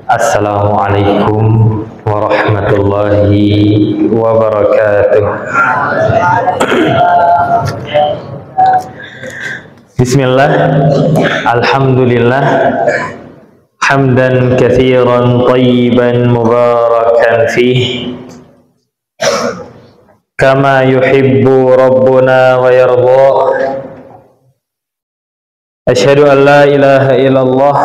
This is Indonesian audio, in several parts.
Assalamualaikum warahmatullahi wabarakatuh. Bismillah, alhamdulillah, hamdan katsiran thayyiban mubarakan fih, kama yuhibbu rabbuna wa yarda. Asyhadu an la ilaha illallah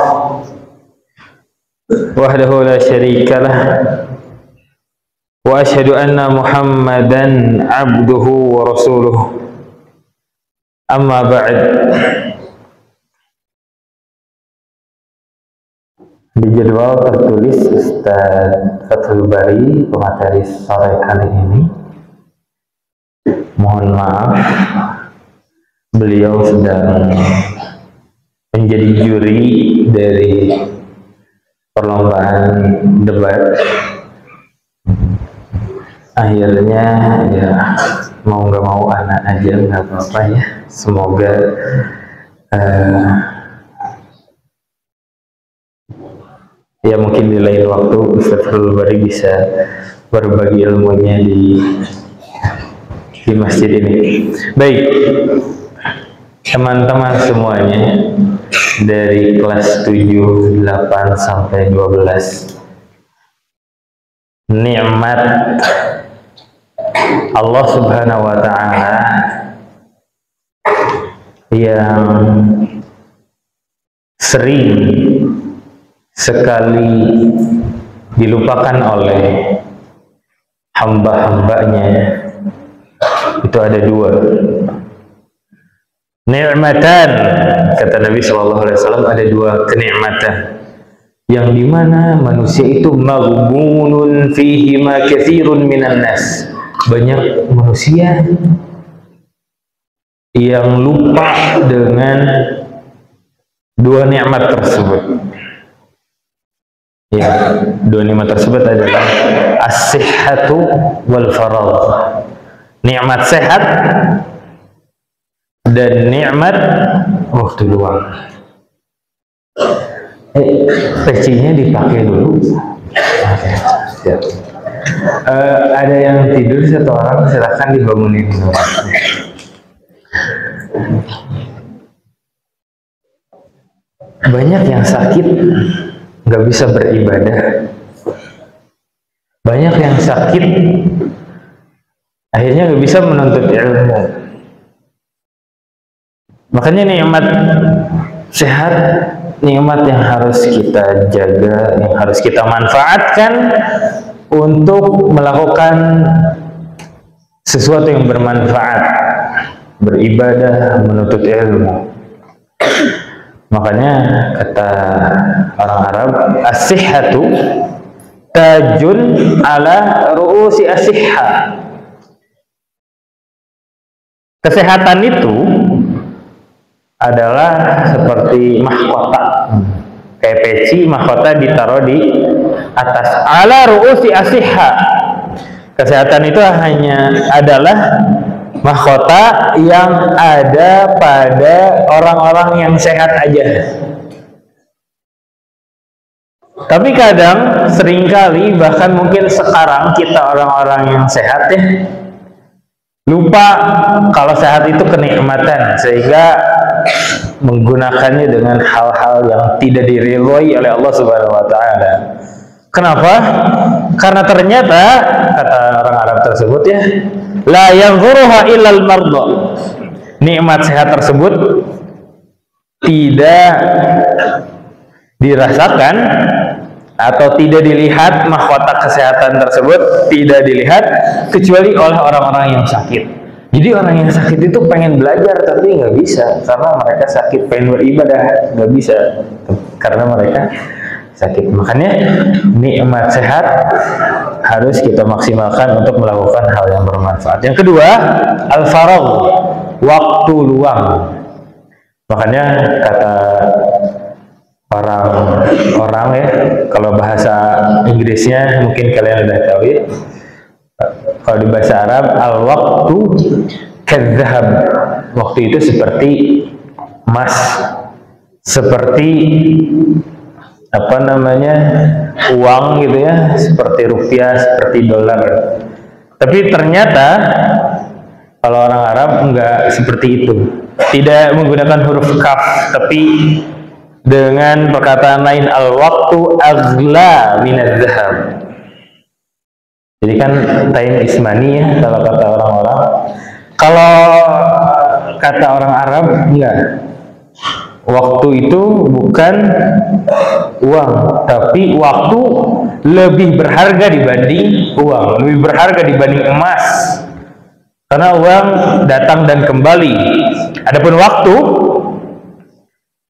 wahdahu la syarikalah wa asyhadu anna Muhammadan abduhu wa rasuluh. Amma ba'd. Di jadwal tertulis Ustaz Fathul Bari pemateri sore kali ini, mohon maaf, beliau sedang menjadi juri dari perlombaan debat. Akhirnya ya mau nggak mau anak aja nggak apa-apa ya. Semoga ya mungkin di lain waktu Ustaz Fathul Bari bisa berbagi ilmunya di masjid ini. Baik, teman-teman semuanya dari kelas 7, 8 sampai 12, nikmat Allah Subhanahu wa ta'ala yang sering sekali dilupakan oleh hamba-hambanya itu ada dua. Ni'matan, kata Nabi SAW, ada dua kenikmatan yang dimana manusia itu maghbunun fihi ma katsirun minan nas. Banyak manusia yang lupa dengan dua nikmat tersebut. Ya, dua nikmat tersebut adalah as-sihhatu wal faragh. Nikmat sehat dan nikmat waktu luang. Pecinya dipakai dulu. Siap. Ada yang tidur satu orang, silakan dibangunin dulu. Banyak yang sakit nggak bisa beribadah. Banyak yang sakit akhirnya nggak bisa menuntut ilmu. Makanya nikmat sehat, nikmat yang harus kita jaga, yang harus kita manfaatkan untuk melakukan sesuatu yang bermanfaat, beribadah, menuntut ilmu. Makanya kata orang Arab, as-sihhatu tajun ala ru'usi as-sihha. Kesehatan itu adalah seperti mahkota, kayak peci, mahkota ditaruh di atas. Ala ru'usi as-sihha. Kesehatan itu hanya adalah mahkota yang ada pada orang-orang yang sehat aja. Tapi kadang, seringkali, bahkan mungkin sekarang kita orang-orang yang sehat ya, lupa kalau sehat itu kenikmatan, sehingga menggunakannya dengan hal-hal yang tidak diridhoi oleh Allah Subhanahu wa ta'ala. Kenapa? Karena ternyata kata orang Arab tersebut ya, la yanzuruha illal marda. Nikmat sehat tersebut tidak dirasakan atau tidak dilihat, mahkota kesehatan tersebut tidak dilihat kecuali oleh orang-orang yang sakit. Jadi orang yang sakit itu pengen belajar tapi nggak bisa karena mereka sakit, pengen beribadah nggak bisa karena mereka sakit. Makanya nikmat sehat harus kita maksimalkan untuk melakukan hal yang bermanfaat. Yang kedua, al-faragh, waktu luang. Makanya kata orang ya, kalau bahasa Inggrisnya mungkin kalian udah tahu ya. Kalau di bahasa Arab, al-waqtu kadzahab. Waktu itu seperti emas, seperti apa namanya, uang gitu ya, seperti rupiah, seperti dolar. Tapi ternyata kalau orang Arab enggak seperti itu, tidak menggunakan huruf kaf, tapi dengan perkataan lain, al-waktu aghla minadz zahab. Jadi kan time is money ya kalau kata orang-orang. Kalau kata orang Arab enggak. Waktu itu bukan uang, tapi waktu lebih berharga dibanding uang, lebih berharga dibanding emas. Karena uang datang dan kembali. Adapun waktu,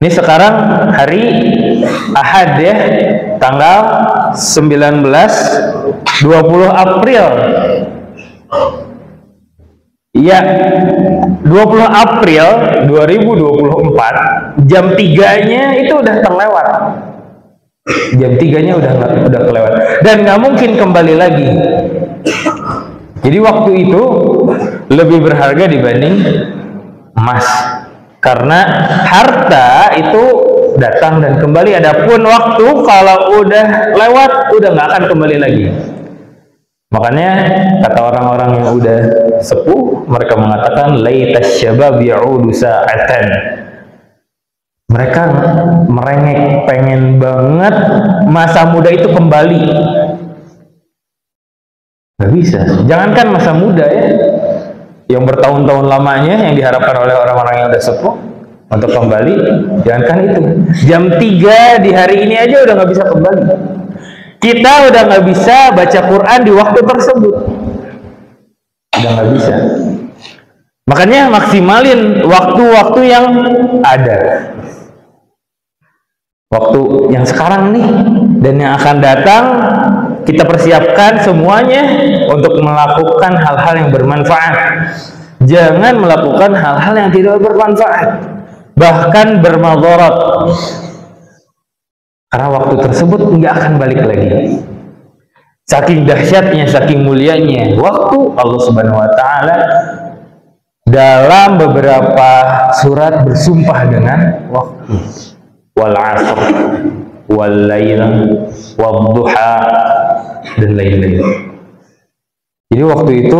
ini sekarang hari Ahad ya, tanggal 20 April. Iya, 20 April 2024, jam 3-nya itu udah terlewat. Jam 3-nya udah kelewat. Dan nggak mungkin kembali lagi. Jadi waktu itu lebih berharga dibanding emas. Karena harta itu datang dan kembali. Adapun waktu kalau udah lewat, udah nggak akan kembali lagi. Makanya kata orang-orang yang udah sepuh, mereka mengatakan laitas syabab ya'udu sa'atan. Mereka merengek, pengen banget masa muda itu kembali. Gak bisa. Jangankan masa muda ya, yang bertahun-tahun lamanya yang diharapkan oleh orang-orang yang udah sepuh untuk kembali, jangankan itu. Jam 3 di hari ini aja udah gak bisa kembali. Kita udah nggak bisa baca Quran di waktu tersebut, udah nggak bisa. Makanya maksimalin waktu-waktu yang ada, waktu yang sekarang nih dan yang akan datang. Kita persiapkan semuanya untuk melakukan hal-hal yang bermanfaat. Jangan melakukan hal-hal yang tidak bermanfaat, bahkan bermadharat. Karena waktu tersebut nggak akan balik lagi. Saking dahsyatnya, saking mulianya waktu, Allah Subhanahu wa Ta'ala dalam beberapa surat bersumpah dengan waktu. Wal 'asr, wal lail, wad duha, dan lain-lain. Jadi waktu itu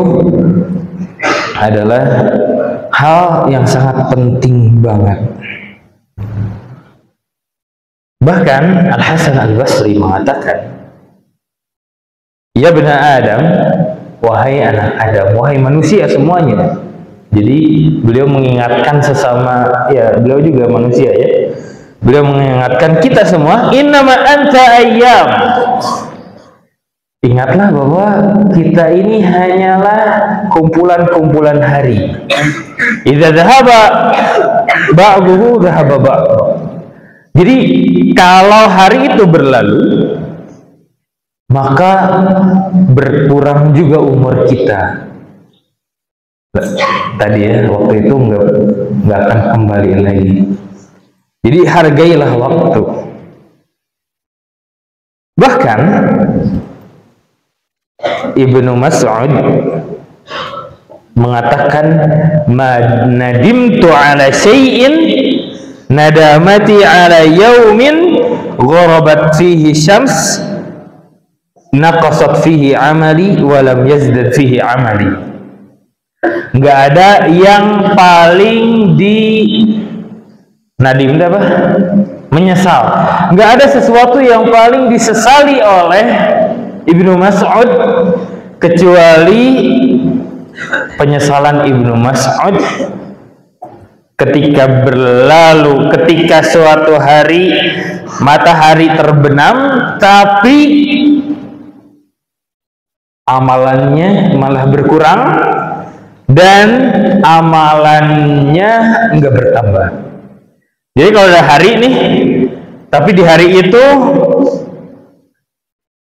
adalah hal yang sangat penting banget. Bahkan Al-Hasan Al-Basri mengatakan, ya bena Adam, wahai anak Adam, wahai manusia semuanya. Jadi beliau mengingatkan sesama, ya beliau juga manusia ya. Beliau mengingatkan kita semua, innama anta ayyam. Ingatlah bahwa kita ini hanyalah kumpulan-kumpulan hari. Idza dhahaba ba'duhu dhahaba ba'du. Jadi kalau hari itu berlalu, maka berkurang juga umur kita. Tadi ya, waktu itu nggak akan kembali lagi. Jadi hargailah waktu. Bahkan Ibnu Mas'ud mengatakan, "Ma nadimtu ala syai'in nadamati ala yaumin gharabat fihi syams naqasat fihi amali walam yazdad fihi amali." Nggak ada yang paling di nadim itu apa? Menyesal. Nggak ada sesuatu yang paling disesali oleh Ibnu Mas'ud kecuali penyesalan Ibnu Mas'ud ketika berlalu, ketika suatu hari matahari terbenam tapi amalannya malah berkurang dan amalannya enggak bertambah. Jadi kalau ada hari nih tapi di hari itu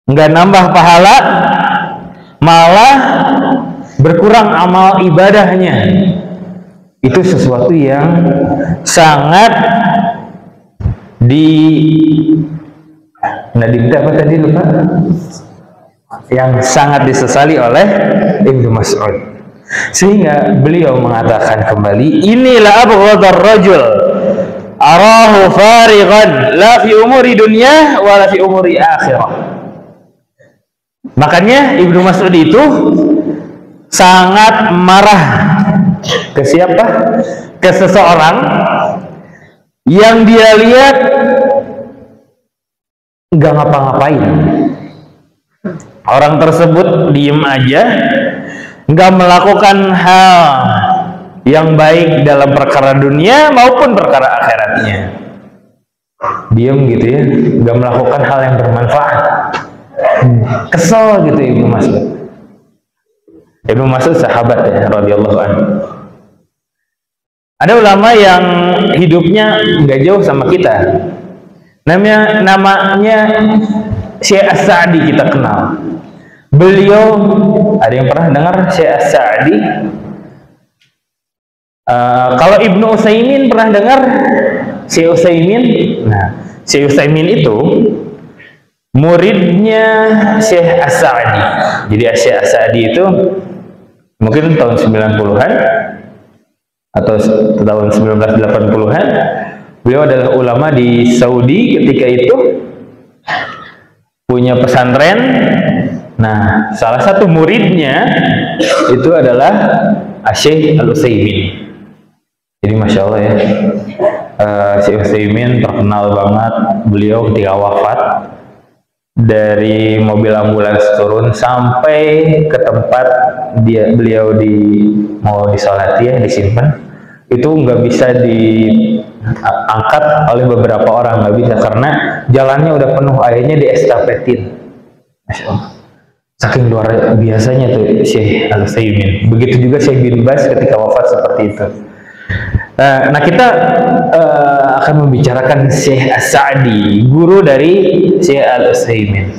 enggak nambah pahala, malah berkurang amal ibadahnya, itu sesuatu yang sangat apa tadi lupa, yang sangat disesali oleh Ibnu Mas'ud. Sehingga beliau mengatakan kembali, inilah abghadar rajul arahu farighan la fi umuri dunya wala fi umuri akhirah. Makanya Ibnu Mas'ud itu sangat marah ke siapa? Ke seseorang yang dia lihat nggak ngapa-ngapain. Orang tersebut diem aja, nggak melakukan hal yang baik dalam perkara dunia maupun perkara akhiratnya. Diem gitu ya, nggak melakukan hal yang bermanfaat. Kesel gitu Ibnu Mas'ud. Ibnu Mas'ud sahabat ya, radhiyallahu anhu. Ada ulama yang hidupnya nggak jauh sama kita. Namanya Syekh As-Sa'di, kita kenal. Beliau, ada yang pernah dengar Syekh As-Sa'di? Kalau Ibnu Utsaimin pernah dengar Syekh Utsaimin? Nah, Syekh Utsaimin itu muridnya Syekh As-Sa'di. Jadi Syekh As-Sa'di itu mungkin tahun 90-an atau tahun 1980-an. Beliau adalah ulama di Saudi ketika itu, punya pesantren. Nah, salah satu muridnya itu adalah Syekh Al-Utsaimin. Jadi Masya Allah ya, Syekh Utsaimin terkenal banget. Beliau ketika wafat, dari mobil ambulans turun sampai ke tempat beliau mau disolati ya, disimpan, itu nggak bisa diangkat oleh beberapa orang, nggak bisa karena jalannya udah penuh, akhirnya diestafetin. Masya Allah, saking luar biasanya tuh Syekh Al-Utsaimin. Begitu juga Syekh bin Baz ketika wafat seperti itu. Nah, kita akan membicarakan Syekh As-Sa'di, guru dari Syekh Al-Utsaimin.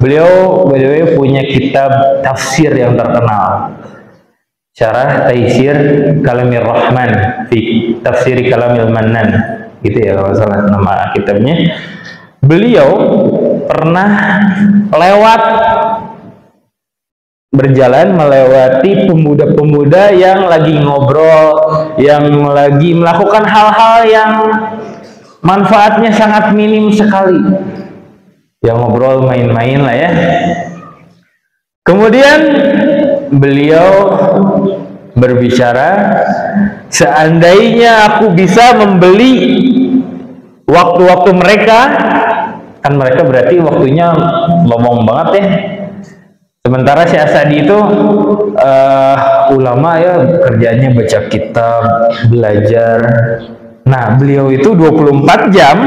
Beliau punya kitab tafsir yang terkenal, Syarah Taisir Kalamir Rahman fi Tafsir Kalamil Mannan, gitu ya kalau salah nama kitabnya. Beliau pernah berjalan melewati pemuda-pemuda yang lagi ngobrol, yang lagi melakukan hal-hal yang manfaatnya sangat minim sekali, yang ngobrol main-main lah ya. Kemudian beliau berbicara, seandainya aku bisa membeli waktu-waktu mereka, kan mereka berarti waktunya lowong banget ya. Sementara Syekh As-Sa'di itu ulama ya, kerjanya baca kitab, belajar. Nah, beliau itu 24 jam,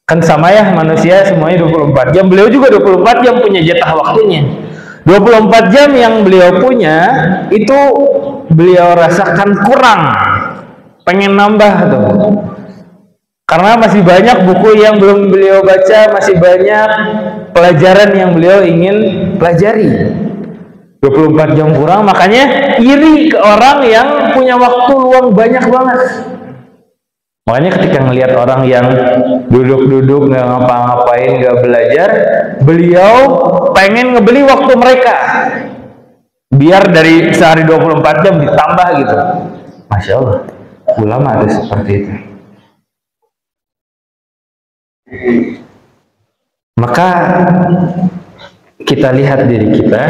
kan sama ya manusia semuanya 24 jam, beliau juga 24 jam punya jatah waktunya. 24 jam yang beliau punya itu beliau rasakan kurang, pengen nambah tuh. Karena masih banyak buku yang belum beliau baca, masih banyak pelajaran yang beliau ingin pelajari. 24 jam kurang, makanya iri ke orang yang punya waktu luang banyak banget. Makanya ketika ngelihat orang yang duduk-duduk nggak ngapa-ngapain, nggak belajar, beliau pengen ngebeli waktu mereka, biar dari sehari 24 jam ditambah gitu. Masya Allah, ulama itu seperti itu. Maka kita lihat diri kita.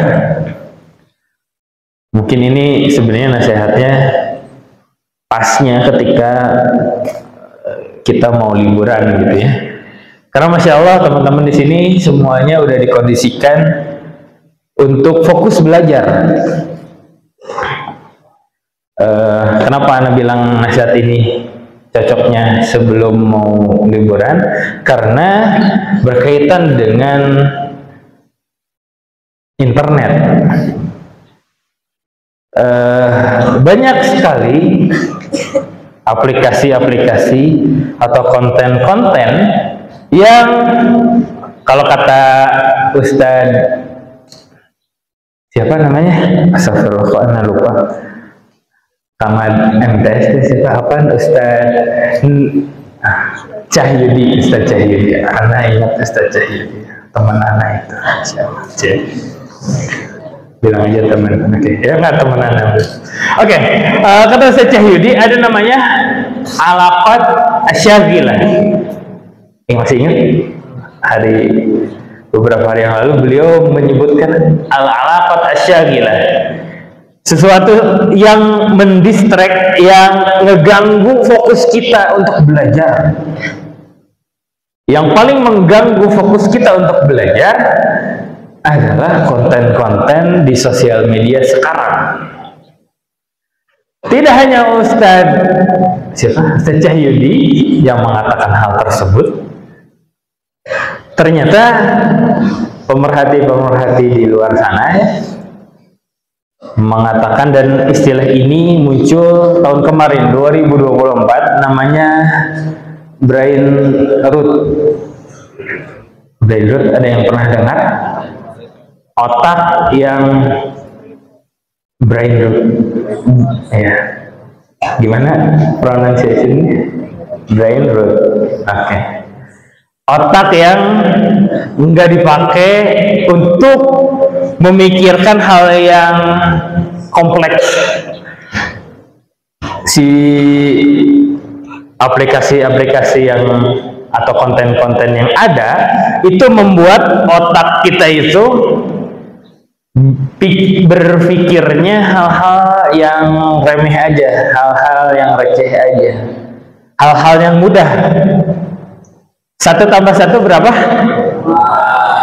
Mungkin ini sebenarnya nasihatnya pasnya ketika kita mau liburan gitu ya. Karena Masya Allah teman-teman di sini semuanya udah dikondisikan untuk fokus belajar. Kenapa Anda bilang nasihat ini cocoknya sebelum mau liburan? Karena berkaitan dengan internet. Banyak sekali aplikasi-aplikasi atau konten-konten yang kalau kata Ustadz siapa namanya? Astagfirullah, Anda lupa. Kamad MTS siapa? Apa? Ustadz Cahyudi, Ustadz Cahyudi. Anda ingat Ustadz Cahyudi? Teman anak itu. Bilang aja teman. Oke, ya nggak teman Anda. Oke, kata Ustadz Cahyudi ada namanya alaqat asyagilah. Masih ingat? Beberapa hari yang lalu beliau menyebutkan al-alaqat asyagilah. Sesuatu yang mendistract, yang ngeganggu fokus kita untuk belajar. Yang paling mengganggu fokus kita untuk belajar adalah konten-konten di sosial media sekarang. Tidak hanya Ustadz Cahyudi yang mengatakan hal tersebut, ternyata pemerhati-pemerhati di luar sana mengatakan, dan istilah ini muncul tahun kemarin 2024, namanya brain rot. Brain rot, ada yang pernah dengar? Otak yang brain rot, ya. Gimana pronunciation-nya? Brain rot. Oke. Otak yang enggak dipakai untuk memikirkan hal yang kompleks. Si aplikasi-aplikasi yang atau konten-konten yang ada itu membuat otak kita itu berpikirnya hal-hal yang remeh aja, hal-hal yang receh aja, hal-hal yang mudah. 1 tambah 1 berapa?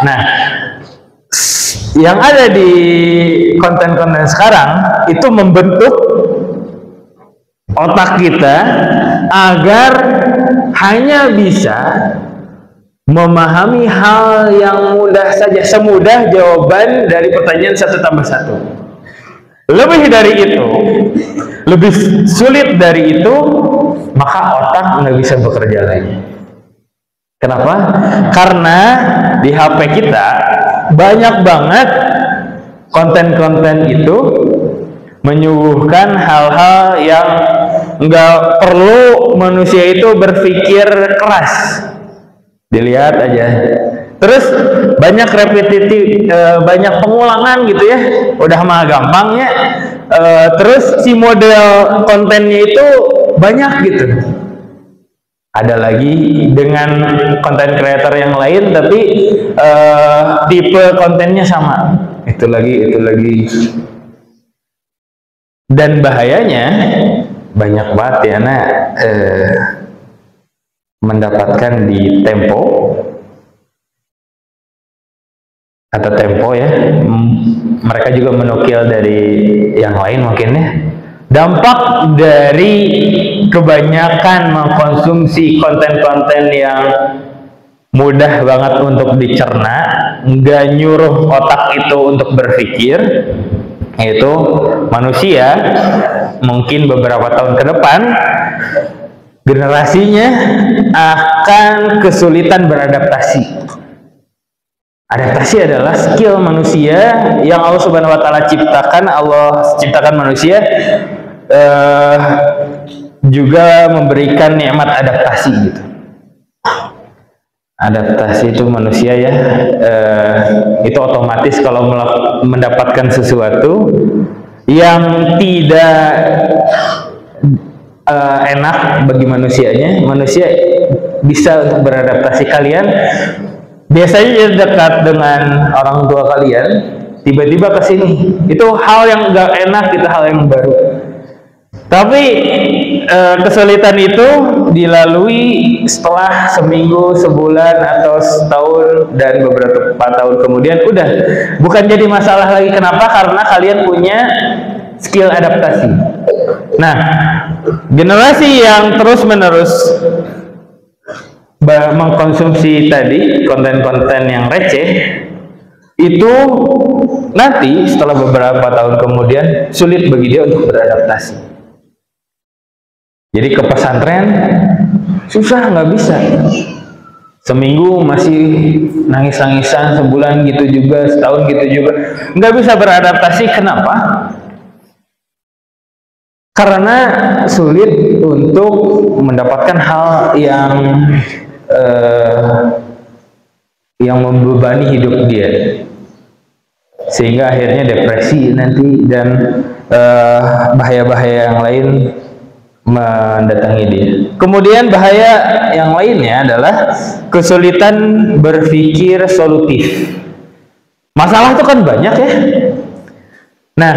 Nah, yang ada di konten-konten sekarang itu membentuk otak kita agar hanya bisa memahami hal yang mudah saja, semudah jawaban dari pertanyaan 1 tambah 1. Lebih dari itu, lebih sulit dari itu, maka otak nggak bisa bekerja lagi. Kenapa? Karena di HP kita banyak banget konten-konten itu menyuguhkan hal-hal yang nggak perlu manusia itu berpikir keras. Dilihat aja. Terus banyak repetitif, banyak pengulangan gitu ya. Udah mah gampang ya. Terus si model kontennya itu banyak gitu. Ada lagi dengan konten creator yang lain, tapi tipe kontennya sama. Itu lagi. Dan bahayanya banyak banget ya, mendapatkan di Tempo atau Tempo ya. Mereka juga menukil dari yang lain mungkin ya. Dampak dari kebanyakan mengkonsumsi konten-konten yang mudah banget untuk dicerna, nggak nyuruh otak itu untuk berpikir, yaitu manusia mungkin beberapa tahun ke depan generasinya akan kesulitan beradaptasi. Adaptasi adalah skill manusia yang Allah Subhanahu wa Ta'ala ciptakan. Allah ciptakan manusia juga memberikan nikmat adaptasi gitu. Adaptasi itu manusia ya, itu otomatis kalau mendapatkan sesuatu yang tidak enak bagi manusianya, manusia bisa untuk beradaptasi. Kalian biasanya dekat dengan orang tua kalian, tiba-tiba ke sini, itu hal yang gak enak, itu hal yang baru. Tapi kesulitan itu dilalui setelah seminggu, sebulan, atau setahun, dan beberapa tahun kemudian udah bukan jadi masalah lagi. Kenapa? Karena kalian punya skill adaptasi. Nah, generasi yang terus-menerus mengkonsumsi tadi konten-konten yang receh itu nanti setelah beberapa tahun kemudian sulit bagi dia untuk beradaptasi. Jadi ke pesantren susah, nggak bisa. Seminggu masih nangis-nangisan, sebulan gitu juga, setahun gitu juga, nggak bisa beradaptasi. Kenapa? Karena sulit untuk mendapatkan hal yang membebani hidup dia, sehingga akhirnya depresi nanti dan bahaya-bahaya yang lain mendatangi dia. Kemudian bahaya yang lainnya adalah kesulitan berpikir solutif. Masalah itu kan banyak ya. Nah,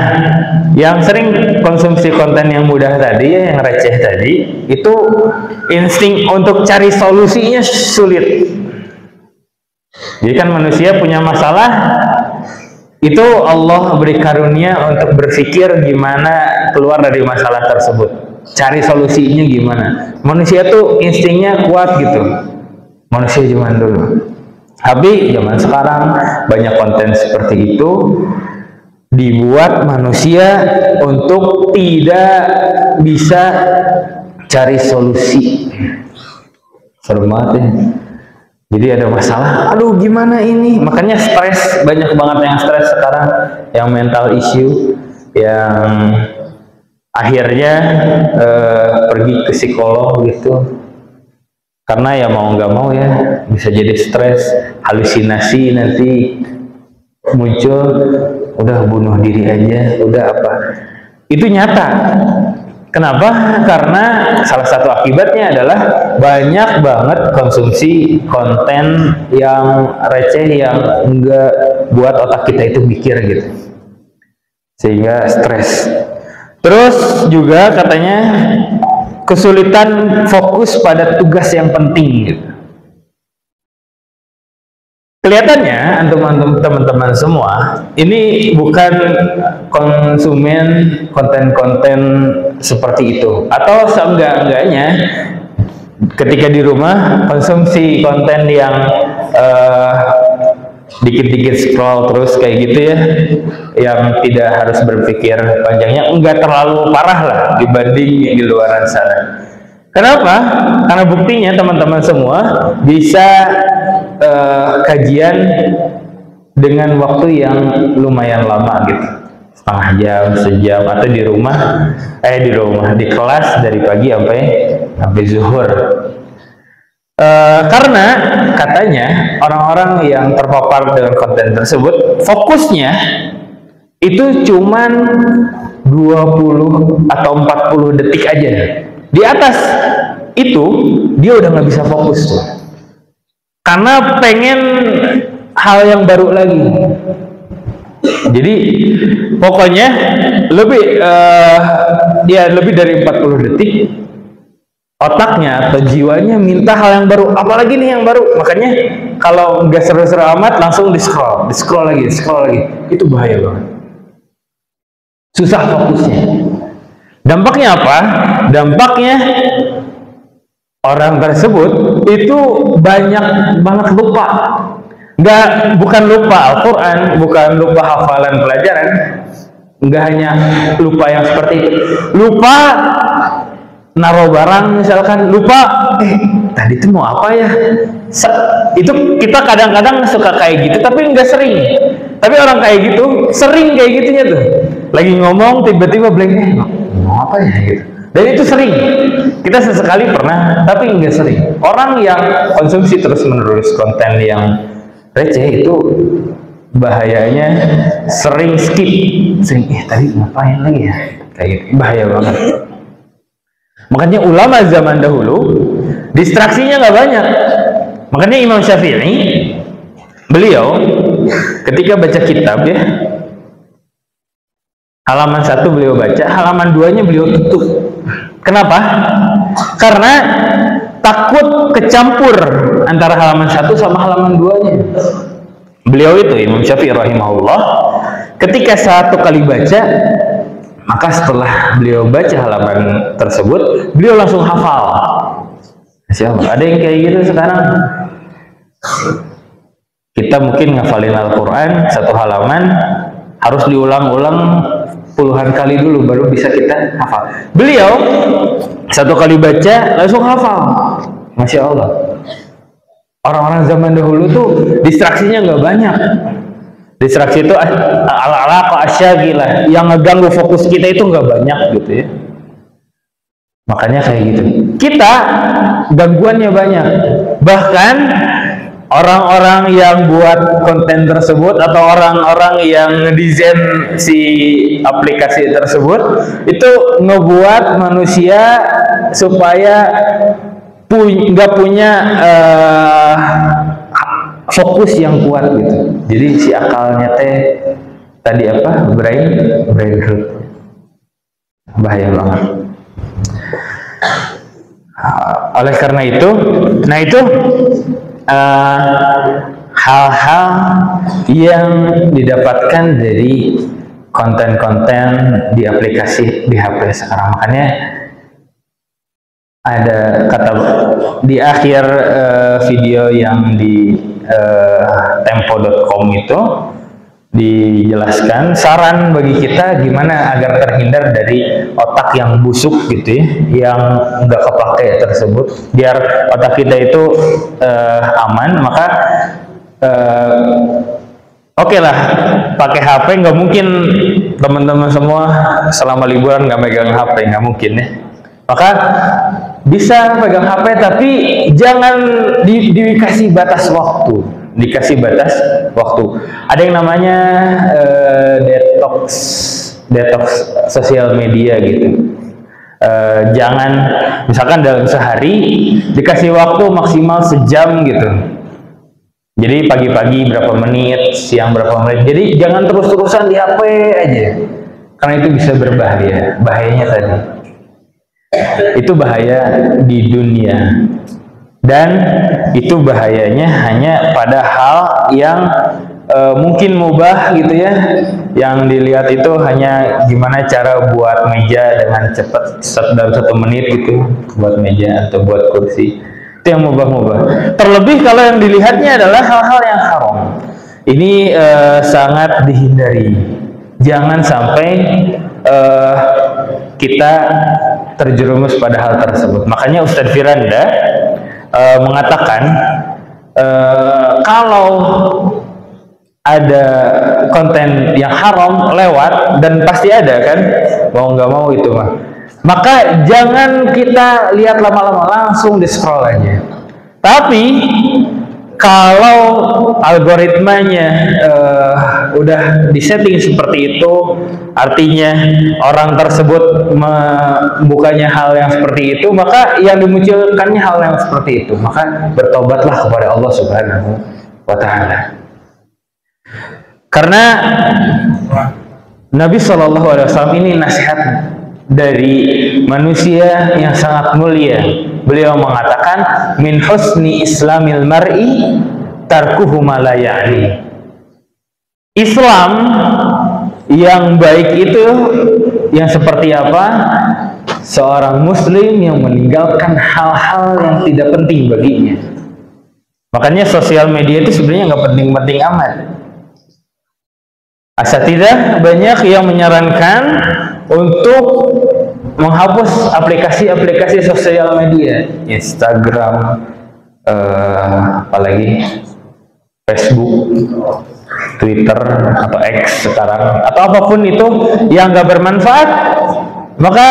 yang sering konsumsi konten yang mudah tadi ya, yang receh tadi, itu insting untuk cari solusinya sulit. Jadi kan manusia punya masalah, itu Allah beri karunia untuk berpikir gimana keluar dari masalah tersebut, cari solusinya gimana. Manusia tuh instingnya kuat gitu, manusia zaman dulu. Tapi zaman sekarang banyak konten seperti itu dibuat manusia untuk tidak bisa cari solusi. Serem banget ya. Jadi ada masalah, aduh gimana ini, makanya stres, banyak banget yang stres sekarang, yang mental issue, yang akhirnya pergi ke psikolog gitu, karena ya mau nggak mau ya bisa jadi stres, halusinasi nanti muncul, udah bunuh diri aja, udah apa, itu nyata. Kenapa? Karena salah satu akibatnya adalah banyak banget konsumsi konten yang receh, yang enggak buat otak kita itu mikir gitu, sehingga stres. Terus juga katanya kesulitan fokus pada tugas yang penting gitu. Kelihatannya antum-antum teman-teman semua ini bukan konsumen konten-konten seperti itu, atau seenggak-enggaknya ketika di rumah konsumsi konten yang dikit-dikit scroll terus kayak gitu ya, yang tidak harus berpikir panjangnya, enggak terlalu parah lah dibanding di luar sana. Kenapa? Karena buktinya teman-teman semua bisa kajian dengan waktu yang lumayan lama gitu, setengah jam, sejam, atau di kelas dari pagi sampai zuhur. Karena katanya orang-orang yang terpapar dengan konten tersebut fokusnya itu cuman 20 atau 40 detik aja. Di atas itu dia udah nggak bisa fokus tuh, karena pengen hal yang baru lagi. Jadi pokoknya lebih dari 40 detik otaknya atau jiwanya minta hal yang baru, apalagi nih yang baru. Makanya kalau nggak seru-seru amat langsung di scroll lagi. Itu bahaya banget, susah fokusnya. Dampaknya apa? Dampaknya orang tersebut itu banyak banget lupa. Bukan lupa Al-Quran, bukan lupa hafalan pelajaran, nggak hanya lupa yang seperti itu. Lupa naruh barang misalkan, lupa tadi itu mau apa ya. Itu kita kadang-kadang suka kayak gitu, tapi nggak sering. Tapi orang kayak gitu sering kayak gitunya tuh. Lagi ngomong tiba-tiba blank, mau apa ya gitu. Dan itu sering. Kita sesekali pernah, tapi nggak sering. Orang yang konsumsi terus-menerus konten yang receh itu bahayanya sering skip. Tadi ngapain lagi ya? Kayak gitu. Bahaya banget. Makanya ulama zaman dahulu distraksinya nggak banyak. Makanya Imam Syafi'i, beliau ketika baca kitab ya, halaman 1 beliau baca, halaman 2-nya beliau tutup. Kenapa? Karena takut kecampur antara halaman 1 sama halaman 2-nya. Beliau itu, Imam Syafi'i rahimahullah, ketika satu kali baca, maka setelah beliau baca halaman tersebut, beliau langsung hafal. Masya Allah. Ada yang kayak gitu sekarang. Kita mungkin ngafalin Al-Quran satu halaman harus diulang-ulang puluhan kali dulu baru bisa kita hafal. Beliau satu kali baca langsung hafal. Masya Allah. Orang-orang zaman dahulu tuh distraksinya nggak banyak. Distraksi itu ala-ala asyagilah, yang ngeganggu fokus kita itu nggak banyak gitu ya. Makanya kayak gitu. Kita gangguannya banyak. Bahkan orang-orang yang buat konten tersebut atau orang-orang yang ngedesain si aplikasi tersebut itu ngebuat manusia supaya nggak punya fokus yang kuat gitu. Jadi si akalnya tadi apa, brain rot, bahaya banget. Oleh karena itu, hal-hal yang didapatkan dari konten-konten di aplikasi di HP sekarang. Makanya ada kata di akhir video yang di tempo.com itu dijelaskan saran bagi kita gimana agar terhindar dari otak yang busuk gitu ya, yang nggak kepake tersebut, biar otak kita itu aman. Maka oke lah, pakai HP nggak mungkin teman-teman semua selama liburan nggak megang HP, nggak mungkin ya. Maka bisa pegang HP tapi jangan dikasih batas waktu. Dikasih batas waktu. Ada yang namanya detox sosial media gitu. Jangan, misalkan dalam sehari dikasih waktu maksimal sejam gitu. Jadi pagi-pagi berapa menit, siang berapa menit. Jadi jangan terus-terusan di HP aja, karena itu bisa berbahaya. Bahayanya tadi, itu bahaya di dunia. Dan itu bahayanya hanya pada hal yang mungkin mubah gitu ya, yang dilihat itu hanya gimana cara buat meja dengan cepat dalam 1 menit gitu, buat meja atau buat kursi, itu yang mubah-mubah. Terlebih kalau yang dilihatnya adalah hal-hal yang haram, ini sangat dihindari. Jangan sampai kita terjerumus pada hal tersebut. Makanya Ustadz Firanda mengatakan kalau ada konten yang haram lewat, dan pasti ada kan, mau nggak mau itu maka jangan kita lihat lama-lama, langsung di scroll aja. Tapi kalau algoritmanya udah disetting seperti itu, artinya orang tersebut membukanya hal yang seperti itu, maka yang dimunculkannya hal yang seperti itu, maka bertobatlah kepada Allah Subhanahu wa Ta'ala. Karena Nabi SAW ini nasihat dari manusia yang sangat mulia. Beliau mengatakan, min husni islamil mar'i tarkuhu ma la ya'ni. Islam yang baik itu yang seperti apa? Seorang muslim yang meninggalkan hal-hal yang tidak penting baginya. Makanya sosial media itu sebenarnya nggak penting-penting amat. Asatidzah banyak yang menyarankan untuk menghapus aplikasi-aplikasi sosial media, Instagram, apalagi Facebook, Twitter atau X sekarang, atau apapun itu yang nggak bermanfaat, maka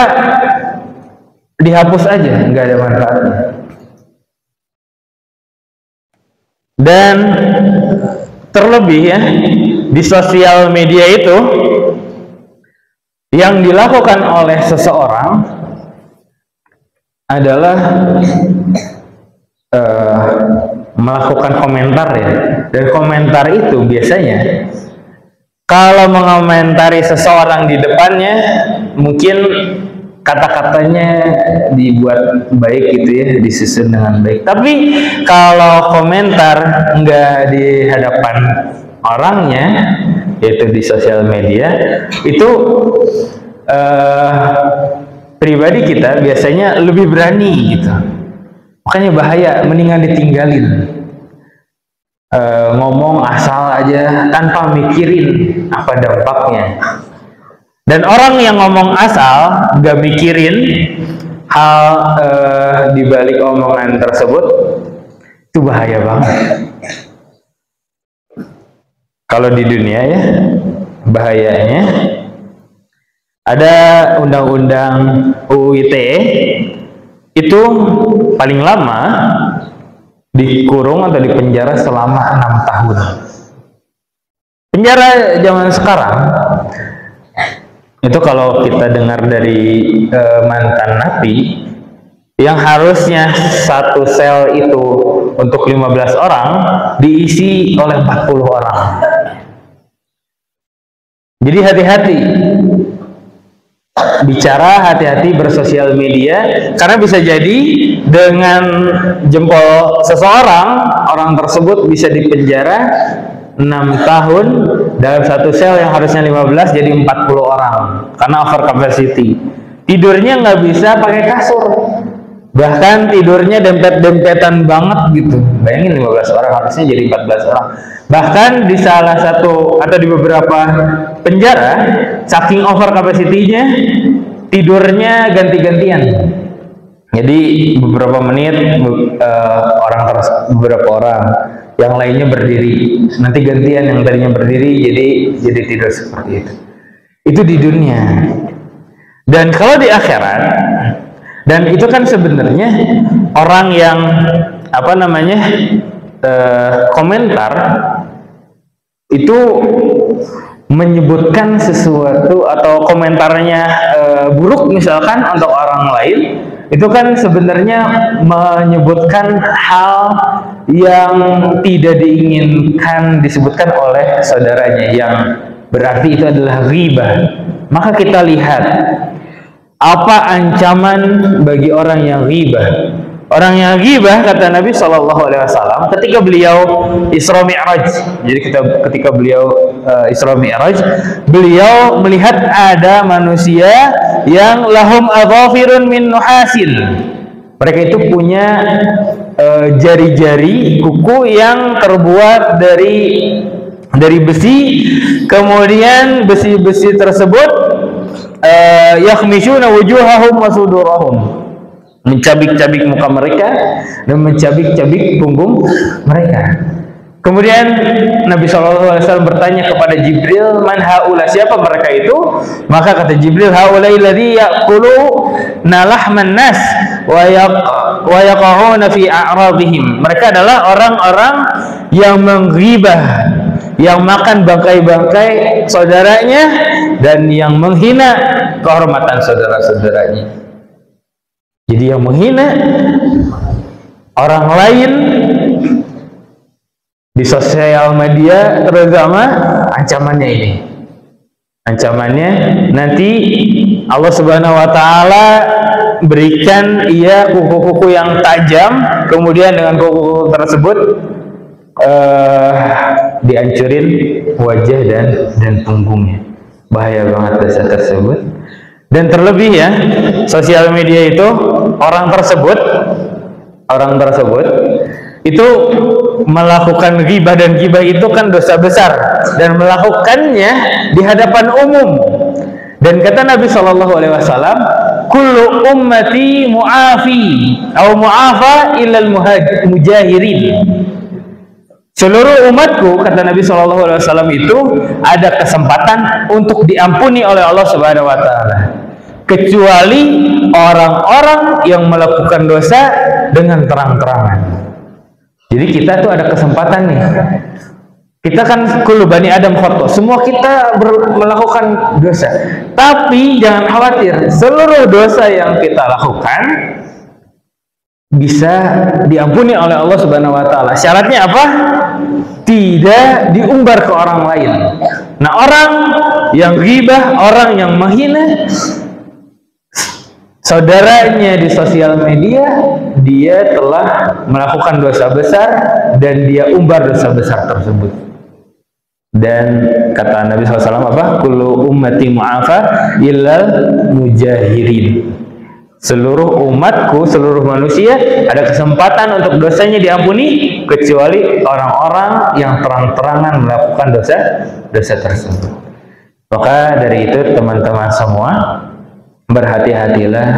dihapus aja, nggak ada manfaatnya. Dan terlebih ya, di sosial media itu yang dilakukan oleh seseorang adalah melakukan komentar ya. Dan komentar itu biasanya kalau mengomentari seseorang di depannya, mungkin kata-katanya dibuat baik gitu ya, disusun dengan baik. Tapi kalau komentar nggak di hadapan orangnya, yaitu di sosial media, itu pribadi kita biasanya lebih berani gitu. Makanya bahaya, mendingan ditinggalin. Ngomong asal aja tanpa mikirin apa dampaknya. Dan orang yang ngomong asal gak mikirin hal dibalik omongan tersebut, itu bahaya banget. Kalau di dunia ya, bahayanya ada undang-undang UU ITE itu paling lama dikurung atau dipenjara selama 6 tahun. Penjara zaman sekarang itu kalau kita dengar dari mantan napi, yang harusnya satu sel itu untuk 15 orang diisi oleh 40 orang. Jadi hati-hati bicara, hati-hati bersosial media, karena bisa jadi dengan jempol seseorang, orang tersebut bisa dipenjara 6 tahun dalam satu sel yang harusnya 15 jadi 40 orang karena over capacity. Tidurnya nggak bisa pakai kasur, bahkan tidurnya dempet-dempetan banget gitu. Bayangin 15 orang harusnya jadi 14 orang. Bahkan di salah satu atau di beberapa penjara, saking over capacity-nya, tidurnya ganti-gantian. Jadi beberapa menit beberapa orang, yang lainnya berdiri, nanti gantian yang tadinya berdiri jadi tidur seperti itu. Itu di dunia. Dan kalau di akhirat, dan itu kan sebenarnya orang yang komentar itu menyebutkan sesuatu atau komentarnya buruk misalkan untuk orang lain, itu kan sebenarnya menyebutkan hal yang tidak diinginkan disebutkan oleh saudaranya, yang berarti itu adalah ghibah. Maka kita lihat apa ancaman bagi orang yang ghibah. Orang yang ghibah, kata Nabi SAW ketika beliau Isra Mi'raj. Jadi ketika beliau Isra Mi'raj, beliau melihat ada manusia yang lahum adhafirun min nuhasin. Mereka itu punya jari-jari kuku yang terbuat dari besi. Kemudian besi-besi tersebut yakhmishuna wujuhahum wa sudurahum, mencabik-cabik muka mereka dan mencabik-cabik punggung mereka. Kemudian Nabi SAW bertanya kepada Jibril, man haula, siapa mereka itu? Maka kata Jibril, haulai alladhi ya'kuluna lahman nas wa yaqa'una fi a'radihim. Mereka adalah orang-orang yang menghibah, yang makan bangkai-bangkai saudaranya dan yang menghina kehormatan saudara-saudaranya. Jadi yang menghina orang lain di sosial media terutama, ancamannya ini. Ancamannya nanti Allah Subhanahu wa taala berikan ia kuku-kuku yang tajam, kemudian dengan kuku tersebut dihancurin wajah dan punggungnya. Bahaya banget dosa tersebut. Dan terlebih ya, sosial media itu orang tersebut itu melakukan ghibah, dan ghibah itu kan dosa besar dan melakukannya di hadapan umum. Dan kata Nabi SAW, kullu ummati mu'afi atau mu'afa illal mujahirin. Seluruh umatku, kata Nabi SAW, itu ada kesempatan untuk diampuni oleh Allah Subhanahu wa taala, kecuali orang-orang yang melakukan dosa dengan terang-terangan. Jadi kita tuh ada kesempatan nih. Kita kan kullu bani Adam khata', semua kita melakukan dosa. Tapi jangan khawatir, seluruh dosa yang kita lakukan bisa diampuni oleh Allah Subhanahu wa taala. Syaratnya apa? Tidak diumbar ke orang lain. Nah, orang yang ghibah, orang yang menghina saudaranya di sosial media, dia telah melakukan dosa besar dan dia umbar dosa besar tersebut. Dan kata Nabi SAW apa? Kullu ummati mu'afa illal mujahirin. Seluruh umatku, seluruh manusia ada kesempatan untuk dosanya diampuni, kecuali orang-orang yang terang-terangan melakukan dosa tersebut. Maka dari itu teman-teman semua, berhati-hatilah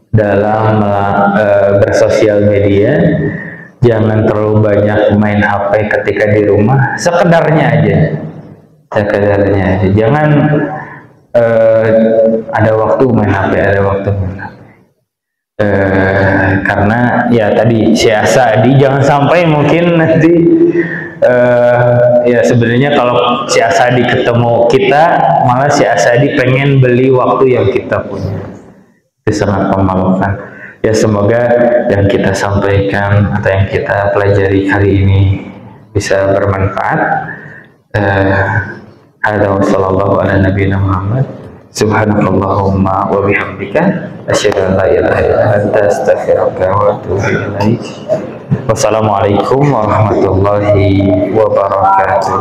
dalam bersosial media. Jangan terlalu banyak main HP ketika di rumah, sekedarnya aja. Jangan ada waktu main HP, ada waktu main HP. Karena ya tadi si Asadi jangan sampai mungkin nanti ya sebenarnya kalau si Asadi ketemu kita malah si Asadi pengen beli waktu yang kita punya, itu sangat memalukan. Ya semoga yang kita sampaikan atau yang kita pelajari hari ini bisa bermanfaat. Hadza wa sallallahu ala nabiyina Muhammad. Subhanakallahumma wa bihamdika asyhadu an la ilaha illa anta astaghfiruka wa atubu ilaik. Wassalamualaikum warahmatullahi wabarakatuh.